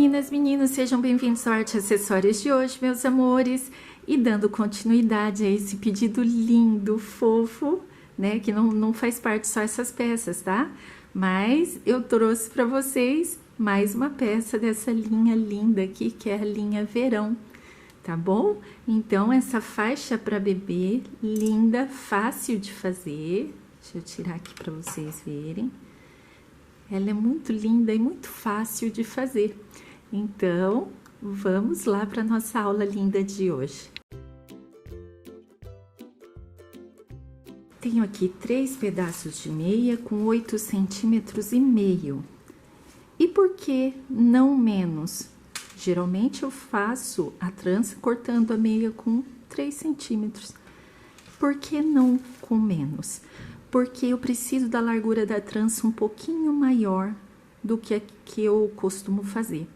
meninas, meninos, sejam bem-vindos ao Arte e Acessórios de hoje, meus amores. E dando continuidade a esse pedido lindo, fofo, né? Que não faz parte só essas peças, tá? Mas eu trouxe para vocês mais uma peça dessa linha linda aqui, que é a linha Verão, tá bom? Então, essa faixa para bebê, linda, fácil de fazer. Deixa eu tirar aqui para vocês verem. Ela é muito linda e muito fácil de fazer. Então, vamos lá para nossa aula linda de hoje. Tenho aqui 3 pedaços de meia com 8,5 centímetros. E por que não menos? Geralmente eu faço a trança cortando a meia com 3 centímetros. Por que não com menos? Porque eu preciso da largura da trança um pouquinho maior do que a que eu costumo fazer.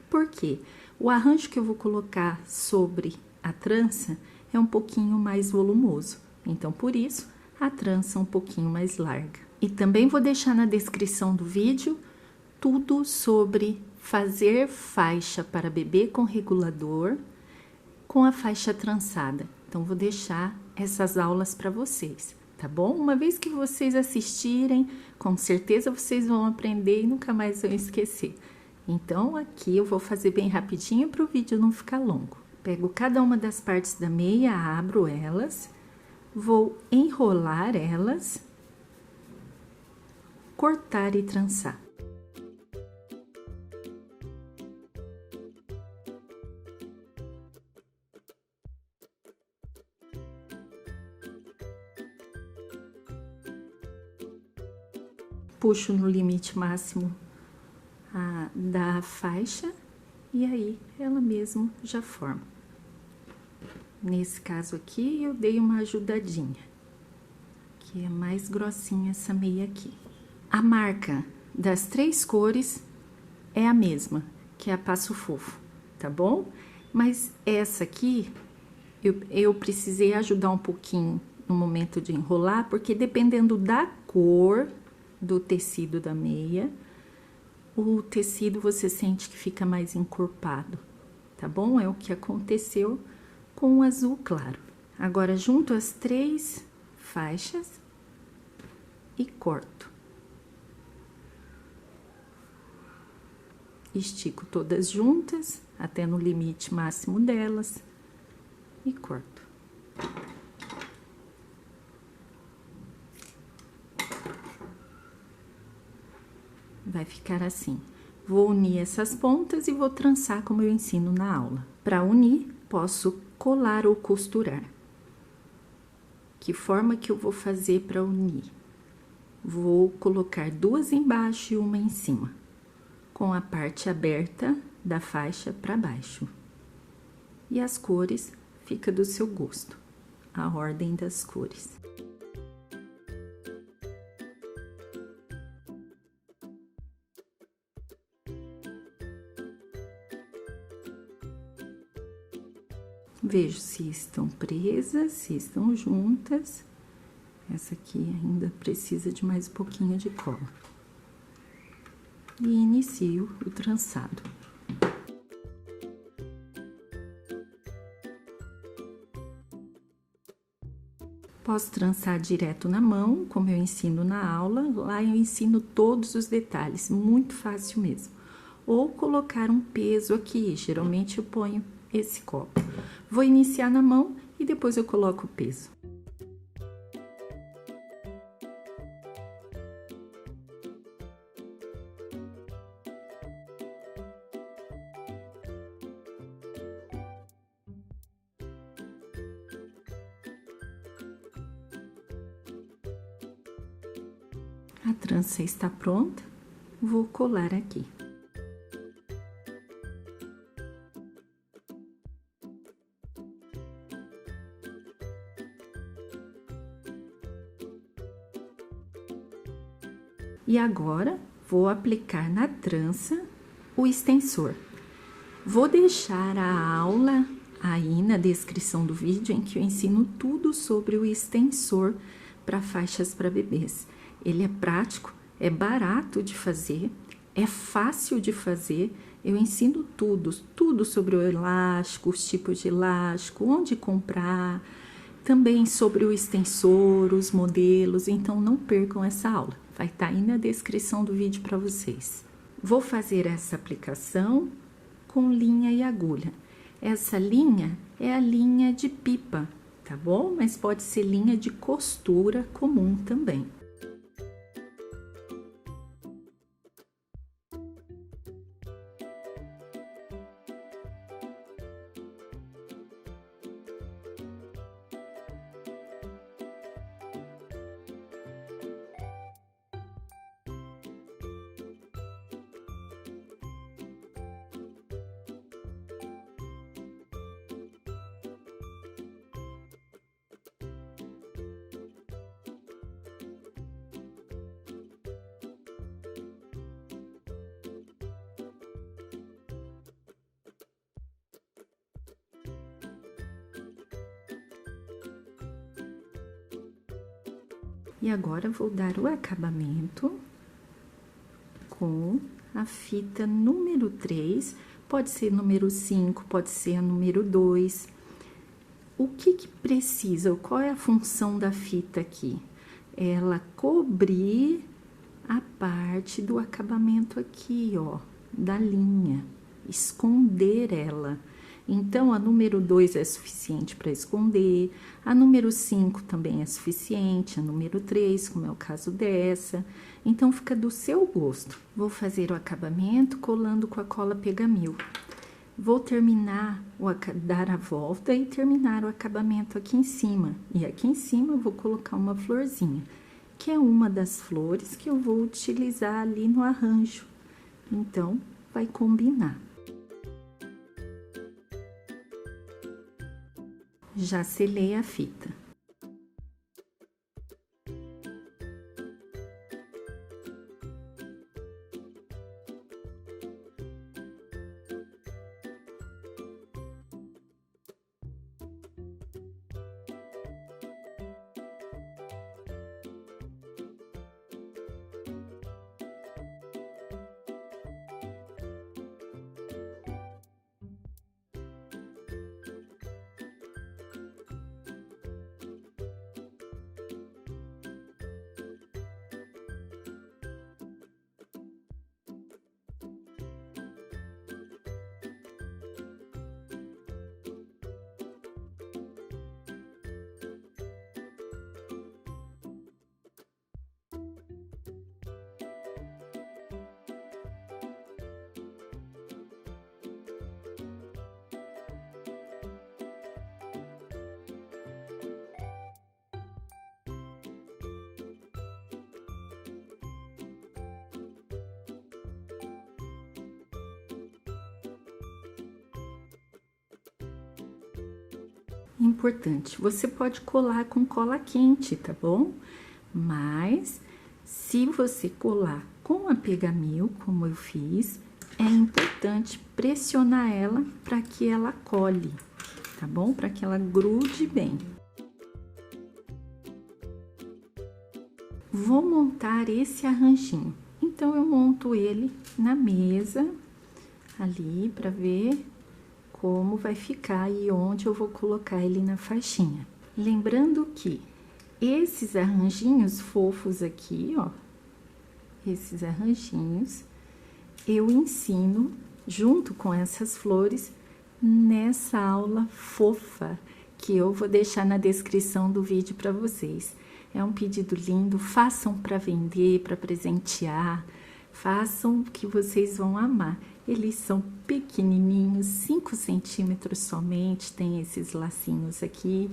Por quê? O arranjo que eu vou colocar sobre a trança é um pouquinho mais volumoso. Então, por isso, a trança é um pouquinho mais larga. E também vou deixar na descrição do vídeo tudo sobre fazer faixa para bebê com regulador com a faixa trançada. Então, vou deixar essas aulas para vocês. Tá bom? Uma vez que vocês assistirem, com certeza vocês vão aprender e nunca mais vão esquecer. Então, aqui eu vou fazer bem rapidinho para o vídeo não ficar longo. Pego cada uma das partes da meia, abro elas, vou enrolar elas, cortar e trançar. Puxo no limite máximo da faixa e aí ela mesmo já forma. Nesse caso aqui, eu dei uma ajudadinha, que é mais grossinha essa meia aqui. A marca das 3 cores é a mesma, que é a Passo Fofo, tá bom? Mas essa aqui, eu precisei ajudar um pouquinho no momento de enrolar, porque dependendo da cor do tecido da meia, o tecido você sente que fica mais encorpado, tá bom? É o que aconteceu com o azul claro. Agora, junto as 3 faixas e corto. Estico todas juntas, até no limite máximo delas, e corto. Vai ficar assim. Vou unir essas pontas e vou trançar como eu ensino na aula. Para unir, posso colar ou costurar. Que forma que eu vou fazer para unir? Vou colocar 2 embaixo e uma em cima, com a parte aberta da faixa para baixo. E as cores fica do seu gosto, a ordem das cores. Vejo se estão presas, se estão juntas. Essa aqui ainda precisa de mais um pouquinho de cola. E inicio o trançado. Posso trançar direto na mão, como eu ensino na aula. Lá eu ensino todos os detalhes, muito fácil mesmo. Ou colocar um peso aqui, geralmente eu ponho esse copo. Vou iniciar na mão e depois eu coloco o peso. A trança está pronta, vou colar aqui. E agora, vou aplicar na trança o extensor. Vou deixar a aula aí na descrição do vídeo em que eu ensino tudo sobre o extensor para faixas para bebês. Ele é prático, é barato de fazer, é fácil de fazer, Eu ensino tudo sobre o elástico, os tipos de elástico, onde comprar, também sobre o extensor, os modelos, então não percam essa aula. Vai estar aí na descrição do vídeo para vocês. Vou fazer essa aplicação com linha e agulha. Essa linha é a linha de pipa, tá bom? Mas pode ser linha de costura comum também. E agora vou dar o acabamento com a fita número 3, pode ser número 5, pode ser a número 2. O que precisa? Qual é a função da fita aqui? Ela cobrir a parte do acabamento aqui, ó, da linha, esconder ela. Então, a número 2 é suficiente para esconder, a número 5 também é suficiente, a número 3, como é o caso dessa. Então, fica do seu gosto. Vou fazer o acabamento colando com a cola Pegamil. Vou terminar, dar a volta e terminar o acabamento aqui em cima. E aqui em cima eu vou colocar uma florzinha, que é uma das flores que eu vou utilizar ali no arranjo. Então, vai combinar. Já selei a fita. Importante, você pode colar com cola quente, tá bom? Mas, se você colar com a Pegamil, como eu fiz, é importante pressionar ela para que ela cole, tá bom? Para que ela grude bem. Vou montar esse arranjinho, então eu monto ele na mesa, ali, para ver como vai ficar e onde eu vou colocar ele na faixinha. Lembrando que esses arranjinhos fofos aqui, ó, esses arranjinhos, eu ensino junto com essas flores nessa aula fofa que eu vou deixar na descrição do vídeo para vocês. É um pedido lindo, façam para vender, para presentear, façam que vocês vão amar. Eles são pequenininhos, 5 centímetros somente, tem esses lacinhos aqui,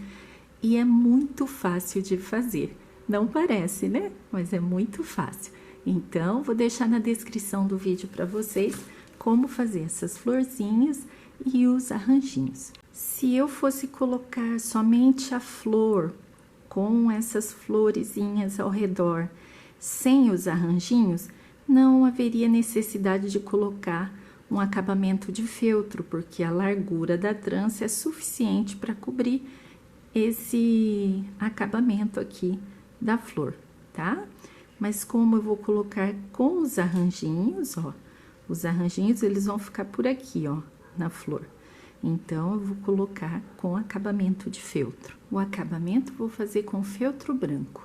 e é muito fácil de fazer. Não parece, né? Mas é muito fácil. Então, vou deixar na descrição do vídeo para vocês como fazer essas florzinhas e os arranjinhos. Se eu fosse colocar somente a flor com essas florezinhas ao redor, sem os arranjinhos, não haveria necessidade de colocar um acabamento de feltro, porque a largura da trança é suficiente para cobrir esse acabamento aqui da flor, tá? Mas como eu vou colocar com os arranjinhos, ó, Os arranjinhos, eles vão ficar por aqui, ó, na flor. Então, eu vou colocar com acabamento de feltro. O acabamento eu vou fazer com feltro branco.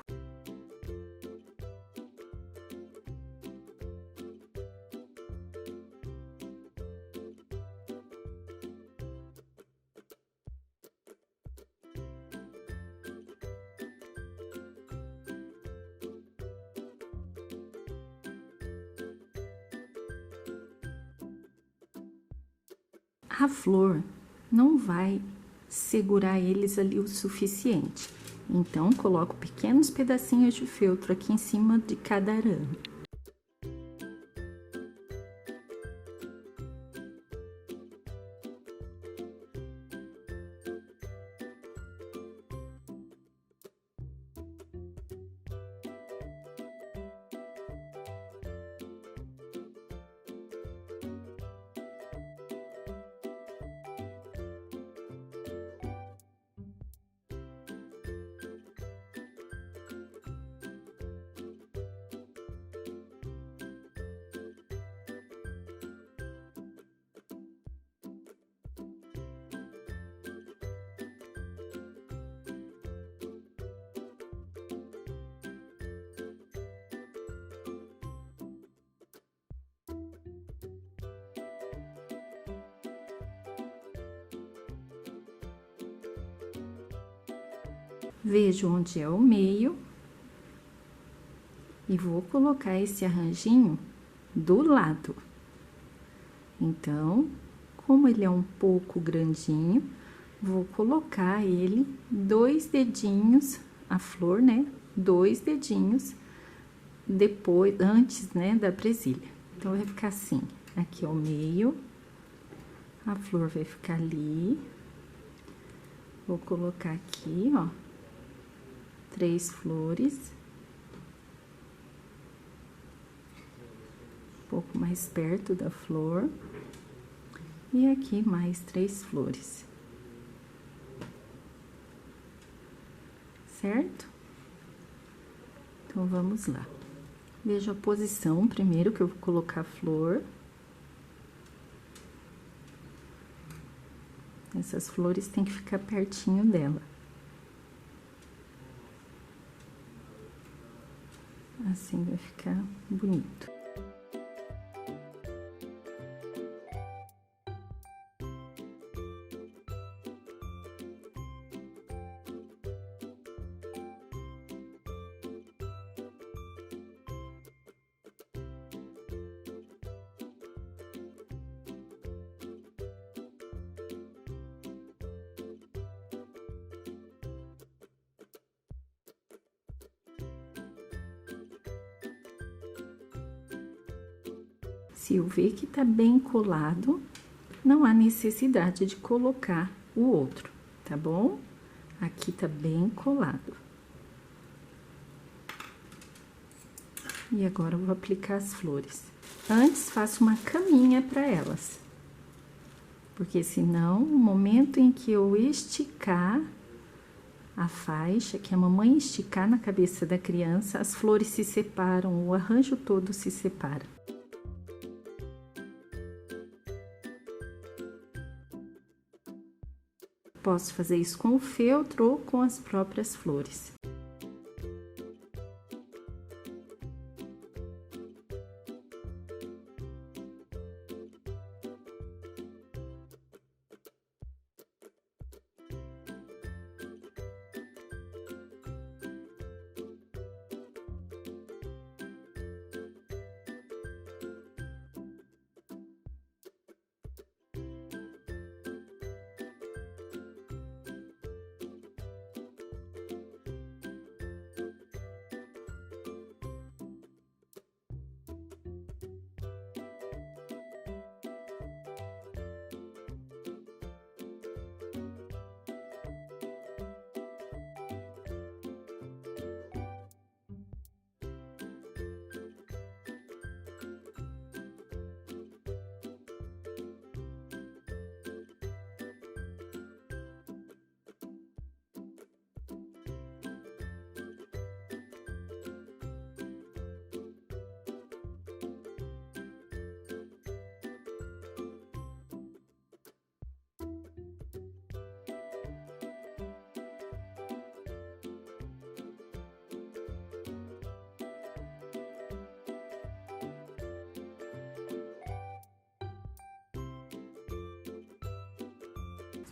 A flor não vai segurar eles ali o suficiente. Então, coloco pequenos pedacinhos de feltro aqui em cima de cada arame. Vejo onde é o meio e vou colocar esse arranjinho do lado. Então, como ele é um pouco grandinho, vou colocar ele 2 dedinhos, a flor, né? 2 dedinhos depois, antes, né, da presilha. Então, vai ficar assim, aqui é o meio, a flor vai ficar ali. Vou colocar aqui, ó, 3 flores, um pouco mais perto da flor, e aqui mais 3 flores, certo? Então, vamos lá. Veja a posição primeiro que eu vou colocar a flor. Essas flores tem que ficar pertinho dela. Assim vai ficar bonito. Se eu ver que tá bem colado, não há necessidade de colocar o outro, tá bom? Aqui tá bem colado. E agora eu vou aplicar as flores. Antes, faço uma caminha para elas. Porque senão, no momento em que eu esticar a faixa, que a mamãe esticar na cabeça da criança, as flores se separam, o arranjo todo se separa. Posso fazer isso com o feltro ou com as próprias flores.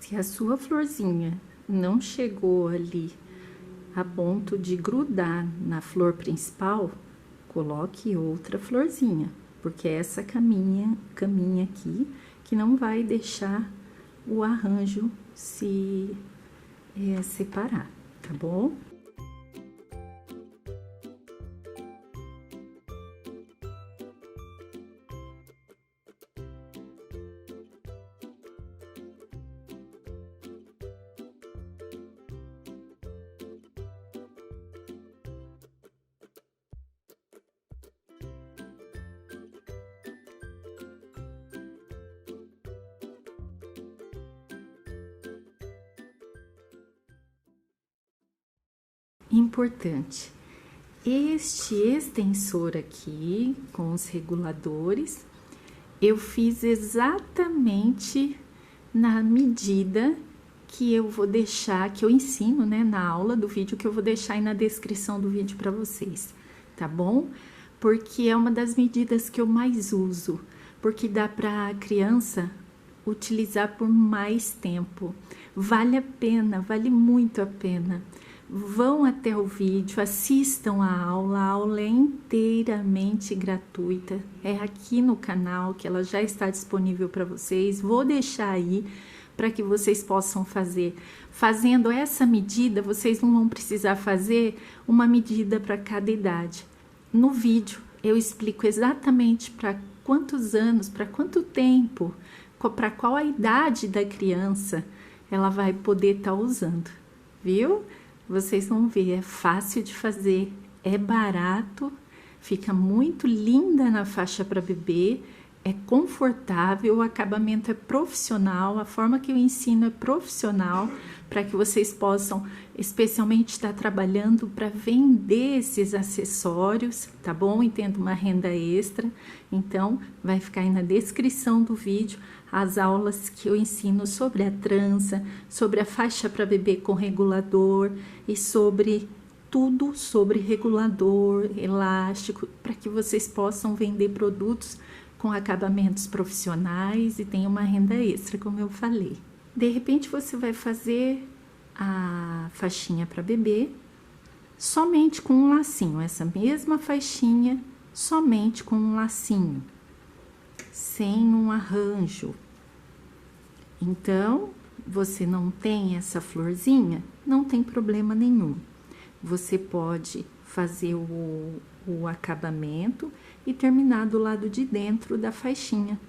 Se a sua florzinha não chegou ali a ponto de grudar na flor principal, coloque outra florzinha, porque é essa caminha aqui que não vai deixar o arranjo se separar, tá bom? Importante, este extensor aqui com os reguladores eu fiz exatamente na medida que eu vou deixar, que eu ensino, né, na aula do vídeo, que eu vou deixar aí na descrição do vídeo para vocês, tá bom? Porque é uma das medidas que eu mais uso, porque dá para a criança utilizar por mais tempo. Vale a pena, vale muito a pena. Vão até o vídeo, assistam a aula é inteiramente gratuita, é aqui no canal que ela já está disponível para vocês, vou deixar aí para que vocês possam fazer. Fazendo essa medida, vocês não vão precisar fazer uma medida para cada idade. No vídeo eu explico exatamente para quantos anos, para quanto tempo, para qual a idade da criança ela vai poder estar usando, viu? Vocês vão ver, é fácil de fazer, é barato, fica muito linda na faixa para bebê, é confortável, o acabamento é profissional, a forma que eu ensino é profissional, para que vocês possam especialmente estar trabalhando para vender esses acessórios, tá bom? E tendo uma renda extra. Então, vai ficar aí na descrição do vídeo as aulas que eu ensino sobre a trança, sobre a faixa para bebê com regulador e sobre tudo sobre regulador, elástico, para que vocês possam vender produtos com acabamentos profissionais e tenham uma renda extra, como eu falei. De repente, você vai fazer a faixinha para bebê somente com um lacinho, essa mesma faixinha, somente com um lacinho, sem um arranjo. Então, você não tem essa florzinha, não tem problema nenhum. Você pode fazer o acabamento e terminar do lado de dentro da faixinha,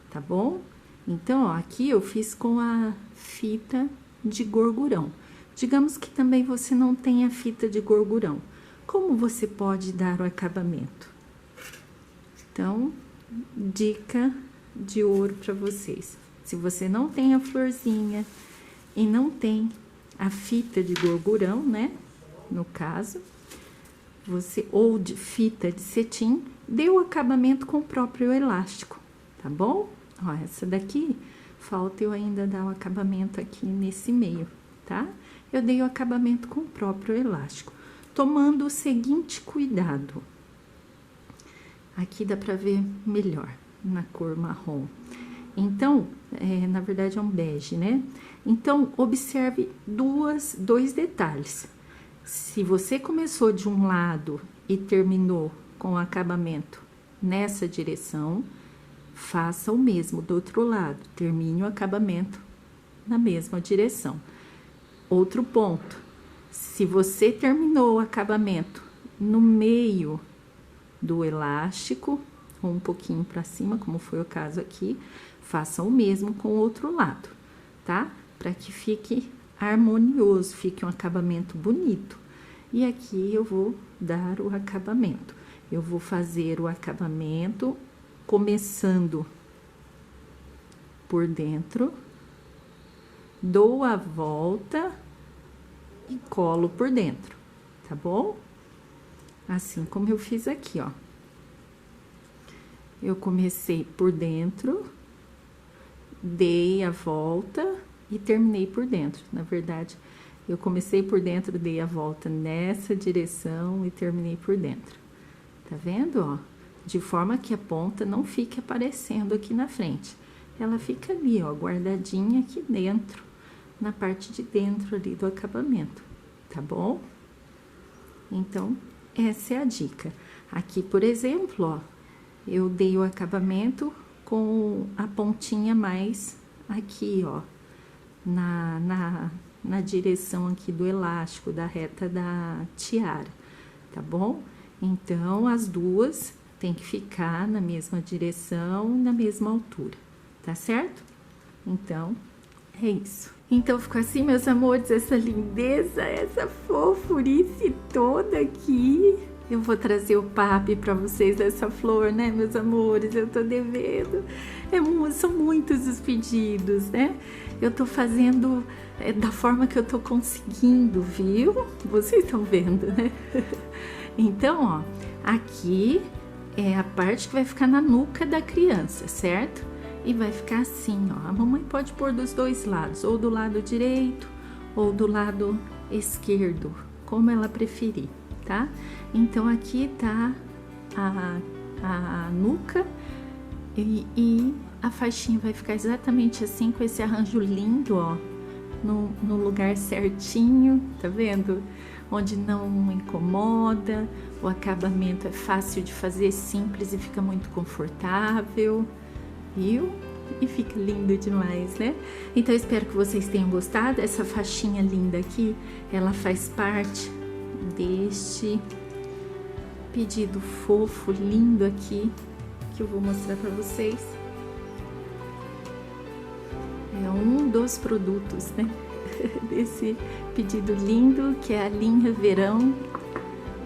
tá bom? Então, ó, aqui eu fiz com a fita de gorgurão. Digamos que também você não tenha fita de gorgurão. Como você pode dar o acabamento? Então, dica de ouro para vocês. Se você não tem a florzinha e não tem a fita de gorgurão, né? No caso, ou de fita de cetim, dê o acabamento com o próprio elástico, tá bom? Ó, essa daqui, falta eu ainda dar o acabamento aqui nesse meio, tá? Eu dei o acabamento com o próprio elástico, tomando o seguinte cuidado. Aqui dá pra ver melhor, na cor marrom. Então, na verdade é um bege, né? Então, observe dois detalhes. Se você começou de um lado e terminou com o acabamento nessa direção, faça o mesmo do outro lado, termine o acabamento na mesma direção. Outro ponto, se você terminou o acabamento no meio do elástico, ou um pouquinho para cima, como foi o caso aqui, faça o mesmo com o outro lado, tá? Para que fique harmonioso, fique um acabamento bonito. E aqui eu vou dar o acabamento. Eu vou fazer o acabamento começando por dentro, dou a volta e colo por dentro, tá bom? Assim como eu fiz aqui, ó. Eu comecei por dentro, dei a volta e terminei por dentro. Na verdade, eu comecei por dentro, dei a volta nessa direção e terminei por dentro. Tá vendo, ó? De forma que a ponta não fique aparecendo aqui na frente. Ela fica ali, ó, guardadinha aqui dentro, na parte de dentro ali do acabamento, tá bom? Então, essa é a dica. Aqui, por exemplo, ó, eu dei o acabamento com a pontinha mais aqui, ó, na direção aqui do elástico, da reta da tiara, tá bom? Então, as duas tem que ficar na mesma direção, na mesma altura, tá certo? Então, é isso. Então, ficou assim, meus amores, essa lindeza, essa fofurice toda aqui. Eu vou trazer o pape pra vocês dessa flor, né, meus amores? Eu tô devendo. São muitos os pedidos, né? Eu tô fazendo da forma que eu tô conseguindo, viu? Vocês estão vendo, né? Então, ó, aqui é a parte que vai ficar na nuca da criança, certo? E vai ficar assim, ó. A mamãe pode pôr dos dois lados, ou do lado direito, ou do lado esquerdo, como ela preferir, tá? Então, aqui tá a nuca e a faixinha vai ficar exatamente assim, com esse arranjo lindo, ó, no lugar certinho, tá vendo? Onde não incomoda, o acabamento é fácil de fazer, simples e fica muito confortável, viu? E fica lindo demais, né? Então, eu espero que vocês tenham gostado. Essa faixinha linda aqui, ela faz parte deste pedido fofo, lindo aqui, que eu vou mostrar para vocês. É um dos produtos, né? Desse pedido lindo, que é a linha Verão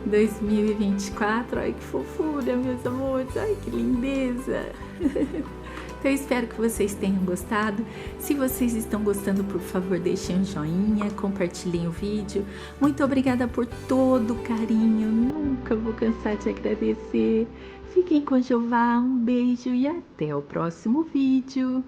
2024. Ai, que fofura, meus amores. Ai, que lindeza. Então, eu espero que vocês tenham gostado. Se vocês estão gostando, por favor, deixem um joinha, compartilhem o vídeo. Muito obrigada por todo o carinho. Nunca vou cansar de agradecer. Fiquem com Jeová, um beijo e até o próximo vídeo.